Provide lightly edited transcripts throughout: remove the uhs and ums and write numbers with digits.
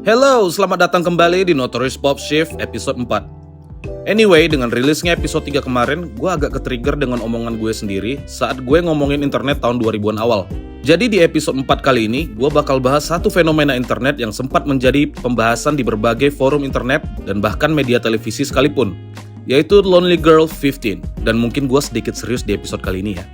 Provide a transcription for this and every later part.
Hello, selamat datang kembali di Notorious Pop Shift episode 4. Anyway, dengan rilisnya episode 3 kemarin, gue agak ke-trigger dengan omongan gue sendiri saat gue ngomongin internet tahun 2000-an awal. Jadi di episode 4 kali ini, gue bakal bahas satu fenomena internet yang sempat menjadi pembahasan di berbagai forum internet dan bahkan media televisi sekalipun, yaitu Lonely Girl 15. Dan mungkin gue sedikit serius di episode kali ini ya.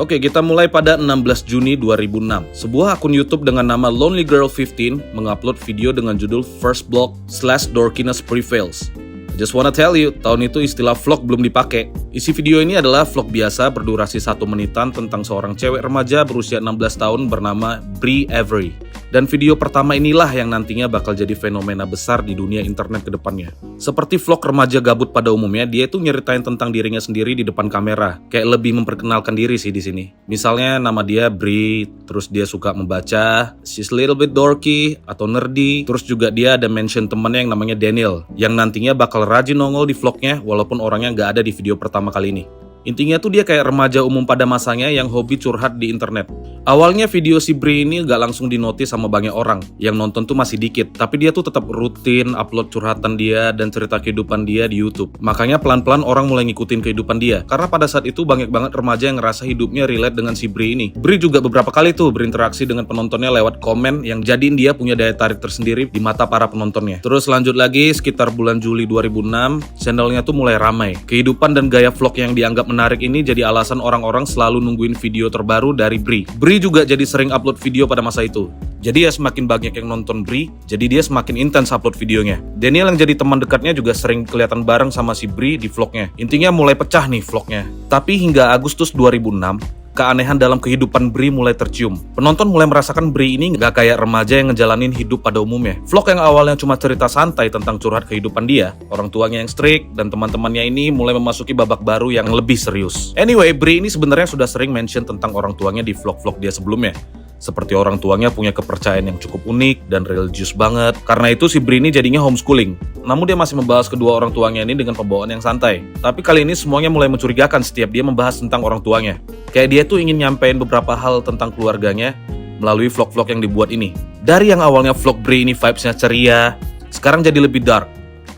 Oke, kita mulai pada 16 Juni 2006. Sebuah akun YouTube dengan nama Lonely Girl 15 mengupload video dengan judul First Block / Dorkiness Prevails. I just wanna tell you, tahun itu istilah vlog belum dipakai. Isi video ini adalah vlog biasa berdurasi 1 menitan tentang seorang cewek remaja berusia 16 tahun bernama Brie Avery. Dan video pertama inilah yang nantinya bakal jadi fenomena besar di dunia internet ke depannya. Seperti vlog remaja gabut pada umumnya, dia itu nyeritain tentang dirinya sendiri di depan kamera. Kayak lebih memperkenalkan diri sih di sini. Misalnya nama dia Brie, terus dia suka membaca, she's a little bit dorky atau nerdy, terus juga dia ada mention temannya yang namanya Daniel, yang nantinya bakal rajin nongol di vlognya walaupun orangnya nggak ada di video pertama kali ini. Intinya tuh dia kayak remaja umum pada masanya yang hobi curhat di internet. Awalnya video si Brie ini gak langsung dinotis sama banyak orang, yang nonton tuh masih dikit, tapi dia tuh tetap rutin upload curhatan dia dan cerita kehidupan dia di YouTube. Makanya pelan-pelan orang mulai ngikutin kehidupan dia, karena pada saat itu banyak banget remaja yang ngerasa hidupnya relate dengan si Brie ini. Brie juga beberapa kali tuh berinteraksi dengan penontonnya lewat komen yang jadiin dia punya daya tarik tersendiri di mata para penontonnya. Terus lanjut lagi, sekitar bulan Juli 2006, channelnya tuh mulai ramai. Kehidupan dan gaya vlog yang dianggap menarik ini jadi alasan orang-orang selalu nungguin video terbaru dari Brie. Brie juga jadi sering upload video pada masa itu. Jadi ya semakin banyak yang nonton Brie, jadi dia semakin intens upload videonya. Daniel yang jadi teman dekatnya juga sering kelihatan bareng sama si Brie di vlognya. Intinya mulai pecah nih vlognya. Tapi hingga Agustus 2006, keanehan dalam kehidupan Brie mulai tercium. Penonton mulai merasakan Brie ini gak kayak remaja yang ngejalanin hidup pada umumnya. Vlog yang awalnya cuma cerita santai tentang curhat kehidupan dia, orang tuanya yang strict, dan teman-temannya ini mulai memasuki babak baru yang lebih serius. Anyway, Brie ini sebenarnya sudah sering mention tentang orang tuanya di vlog-vlog dia sebelumnya. Seperti orang tuanya punya kepercayaan yang cukup unik dan religius banget. Karena itu si Brie ini jadinya homeschooling. Namun dia masih membahas kedua orang tuanya ini dengan pembawaan yang santai. Tapi kali ini semuanya mulai mencurigakan setiap dia membahas tentang orang tuanya. Kayak dia tuh ingin nyampein beberapa hal tentang keluarganya melalui vlog-vlog yang dibuat ini. Dari yang awalnya vlog Brie ini vibes-nya ceria, sekarang jadi lebih dark.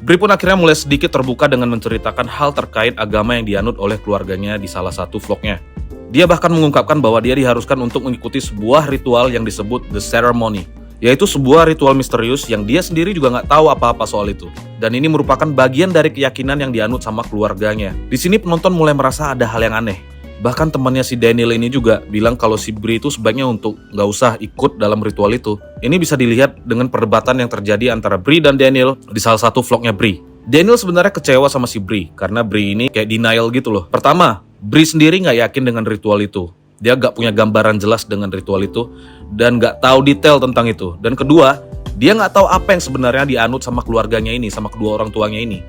Brie pun akhirnya mulai sedikit terbuka dengan menceritakan hal terkait agama yang dianut oleh keluarganya di salah satu vlognya. Dia bahkan mengungkapkan bahwa dia diharuskan untuk mengikuti sebuah ritual yang disebut The Ceremony, yaitu sebuah ritual misterius yang dia sendiri juga nggak tahu apa-apa soal itu. Dan ini merupakan bagian dari keyakinan yang dianut sama keluarganya. Di sini penonton mulai merasa ada hal yang aneh. Bahkan temannya si Daniel ini juga bilang kalau si Brie itu sebaiknya untuk nggak usah ikut dalam ritual itu. Ini bisa dilihat dengan perdebatan yang terjadi antara Brie dan Daniel di salah satu vlognya Brie. Daniel sebenarnya kecewa sama si Brie karena Brie ini kayak denial gitu loh. Pertama, Brie sendiri nggak yakin dengan ritual itu. Dia nggak punya gambaran jelas dengan ritual itu dan nggak tahu detail tentang itu. Dan kedua, dia nggak tahu apa yang sebenarnya dianut sama keluarganya ini, sama kedua orang tuanya ini.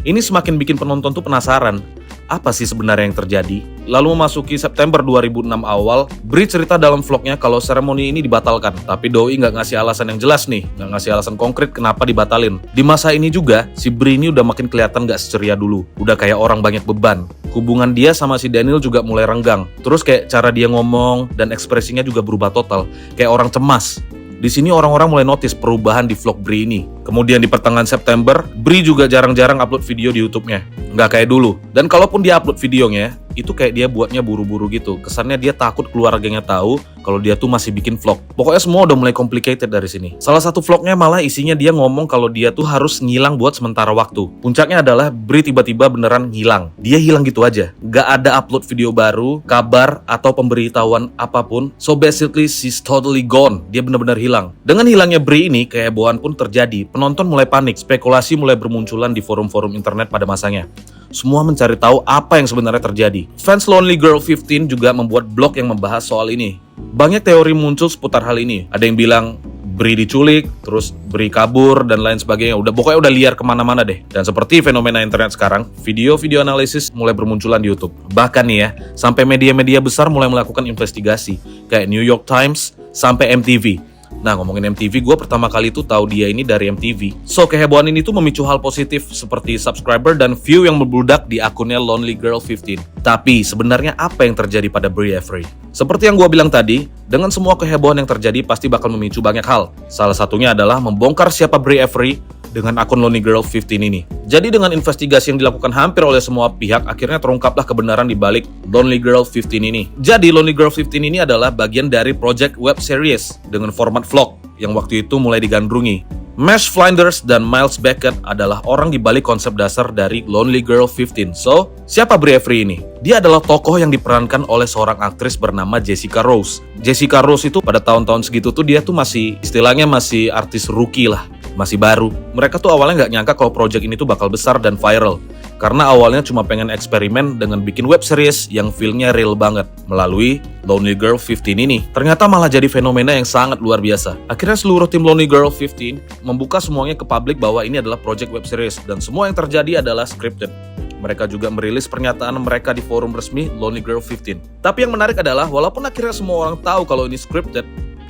Ini semakin bikin penonton tuh penasaran. Apa sih sebenarnya yang terjadi? Lalu memasuki September 2006 awal, Brie cerita dalam vlognya kalau seremoni ini dibatalkan. Tapi doi nggak ngasih alasan yang jelas nih, nggak ngasih alasan konkret kenapa dibatalin. Di masa ini juga, si Brie ini udah makin kelihatan nggak seceria dulu. Udah kayak orang banyak beban. Hubungan dia sama si Daniel juga mulai renggang. Terus kayak cara dia ngomong dan ekspresinya juga berubah total. Kayak orang cemas. Di sini orang-orang mulai notice perubahan di vlog Brie ini. Kemudian di pertengahan September, Brie juga jarang-jarang upload video di YouTube-nya. Nggak kayak dulu. Dan kalaupun dia upload videonya, itu kayak dia buatnya buru-buru gitu. Kesannya dia takut keluarganya tahu kalau dia tuh masih bikin vlog. Pokoknya semua udah mulai complicated dari sini. Salah satu vlognya malah isinya dia ngomong kalau dia tuh harus ngilang buat sementara waktu. Puncaknya adalah Brie tiba-tiba beneran hilang. Dia hilang gitu aja. Nggak ada upload video baru, kabar, atau pemberitahuan apapun. So basically she's totally gone. Dia bener-bener hilang. Dengan hilangnya Brie ini, kehebohan pun terjadi. Penonton mulai panik. Spekulasi mulai bermunculan di forum-forum internet pada masanya. Semua mencari tahu apa yang sebenarnya terjadi. Fans Lonely Girl 15 juga membuat blog yang membahas soal ini. Banyak teori muncul seputar hal ini. Ada yang bilang Brie diculik, terus Brie kabur, dan lain sebagainya. Pokoknya udah liar kemana-mana deh. Dan seperti fenomena internet sekarang, video-video analisis mulai bermunculan di YouTube. Bahkan nih ya, sampai media-media besar mulai melakukan investigasi. Kayak New York Times, sampai MTV. Nah, ngomongin MTV, gue pertama kali tuh tahu dia ini dari MTV. So, kehebohan ini tuh memicu hal positif seperti subscriber dan view yang membludak di akunnya Lonely Girl 15. Tapi, sebenarnya apa yang terjadi pada Brie Avery? Seperti yang gue bilang tadi, dengan semua kehebohan yang terjadi pasti bakal memicu banyak hal. Salah satunya adalah membongkar siapa Brie Avery dengan akun Lonely Girl 15 ini. Jadi dengan investigasi yang dilakukan hampir oleh semua pihak, akhirnya terungkaplah kebenaran di balik Lonely Girl 15 ini. Jadi Lonely Girl 15 ini adalah bagian dari project web series dengan format vlog yang waktu itu mulai digandrungi. Mesh Flinders dan Miles Beckett adalah orang di balik konsep dasar dari Lonely Girl 15. So, siapa Brie Avery ini? Dia adalah tokoh yang diperankan oleh seorang aktris bernama Jessica Rose. Jessica Rose itu pada tahun-tahun segitu tuh dia tuh masih, istilahnya masih artis rookie lah, masih baru. Mereka tuh awalnya nggak nyangka kalau project ini tuh bakal besar dan viral. Karena awalnya cuma pengen eksperimen dengan bikin web series yang feel-nya real banget melalui Lonely Girl 15 ini. Ternyata malah jadi fenomena yang sangat luar biasa. Akhirnya seluruh tim Lonely Girl 15 membuka semuanya ke publik bahwa ini adalah project web series dan semua yang terjadi adalah scripted. Mereka juga merilis pernyataan mereka di forum resmi Lonely Girl 15. Tapi yang menarik adalah walaupun akhirnya semua orang tahu kalau ini scripted,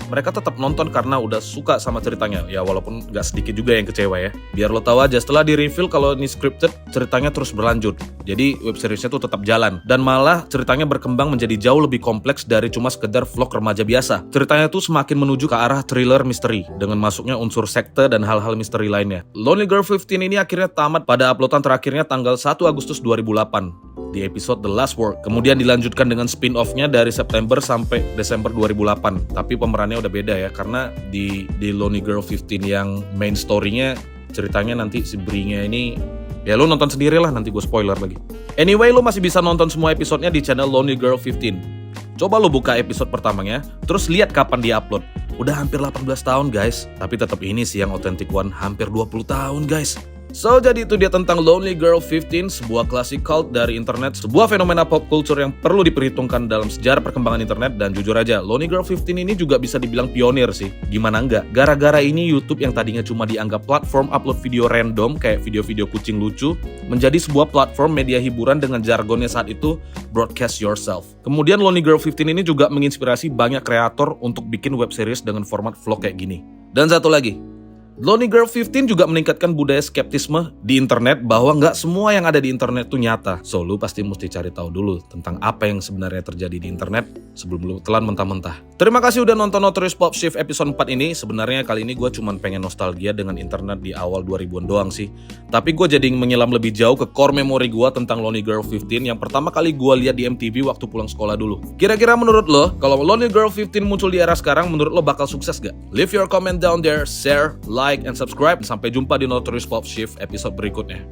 mereka tetap nonton karena udah suka sama ceritanya. Ya walaupun gak sedikit juga yang kecewa ya. Biar lo tahu aja, setelah di-reveal kalau ini scripted, ceritanya terus berlanjut. Jadi web seriesnya tuh tetap jalan. Dan malah ceritanya berkembang menjadi jauh lebih kompleks dari cuma sekedar vlog remaja biasa. Ceritanya tuh semakin menuju ke arah thriller misteri, dengan masuknya unsur sekte dan hal-hal misteri lainnya. Lonely Girl 15 ini akhirnya tamat pada uploadan terakhirnya tanggal 1 Agustus 2008. Di episode The Last Word. Kemudian dilanjutkan dengan spin-off-nya dari September sampai Desember 2008. Tapi pemerannya udah beda ya, karena di Lonely Girl 15 yang main story-nya, ceritanya nanti si Brie-nya ini, ya lo nonton sendiri lah, nanti gue spoiler lagi. Anyway, lo masih bisa nonton semua episodenya di channel Lonely Girl 15. Coba lo buka episode pertamanya, terus lihat kapan dia upload. Udah hampir 18 tahun guys, tapi tetap ini sih yang authentic one, hampir 20 tahun guys. So, jadi itu dia tentang Lonely Girl 15, sebuah klasik cult dari internet, sebuah fenomena pop culture yang perlu diperhitungkan dalam sejarah perkembangan internet. Dan jujur aja, Lonely Girl 15 ini juga bisa dibilang pionir sih. Gimana enggak? Gara-gara ini YouTube yang tadinya cuma dianggap platform upload video random kayak video-video kucing lucu, menjadi sebuah platform media hiburan dengan jargonnya saat itu, broadcast yourself. Kemudian Lonely Girl 15 ini juga menginspirasi banyak kreator untuk bikin web series dengan format vlog kayak gini. Dan satu lagi, Lonely Girl 15 juga meningkatkan budaya skeptisme di internet bahwa nggak semua yang ada di internet itu nyata. So, lu pasti mesti cari tahu dulu tentang apa yang sebenarnya terjadi di internet sebelum lu telan mentah-mentah. Terima kasih udah nonton Notorious Pop Shift episode 4 ini. Sebenarnya kali ini gue cuma pengen nostalgia dengan internet di awal 2000-an doang sih. Tapi gue jadi menyelam lebih jauh ke core memori gue tentang Lonely Girl 15 yang pertama kali gue lihat di MTV waktu pulang sekolah dulu. Kira-kira menurut lo, kalau Lonely Girl 15 muncul di era sekarang, menurut lo bakal sukses gak? Leave your comment down there, share, like, and subscribe. Sampai jumpa di Notorious Pop Shift episode berikutnya.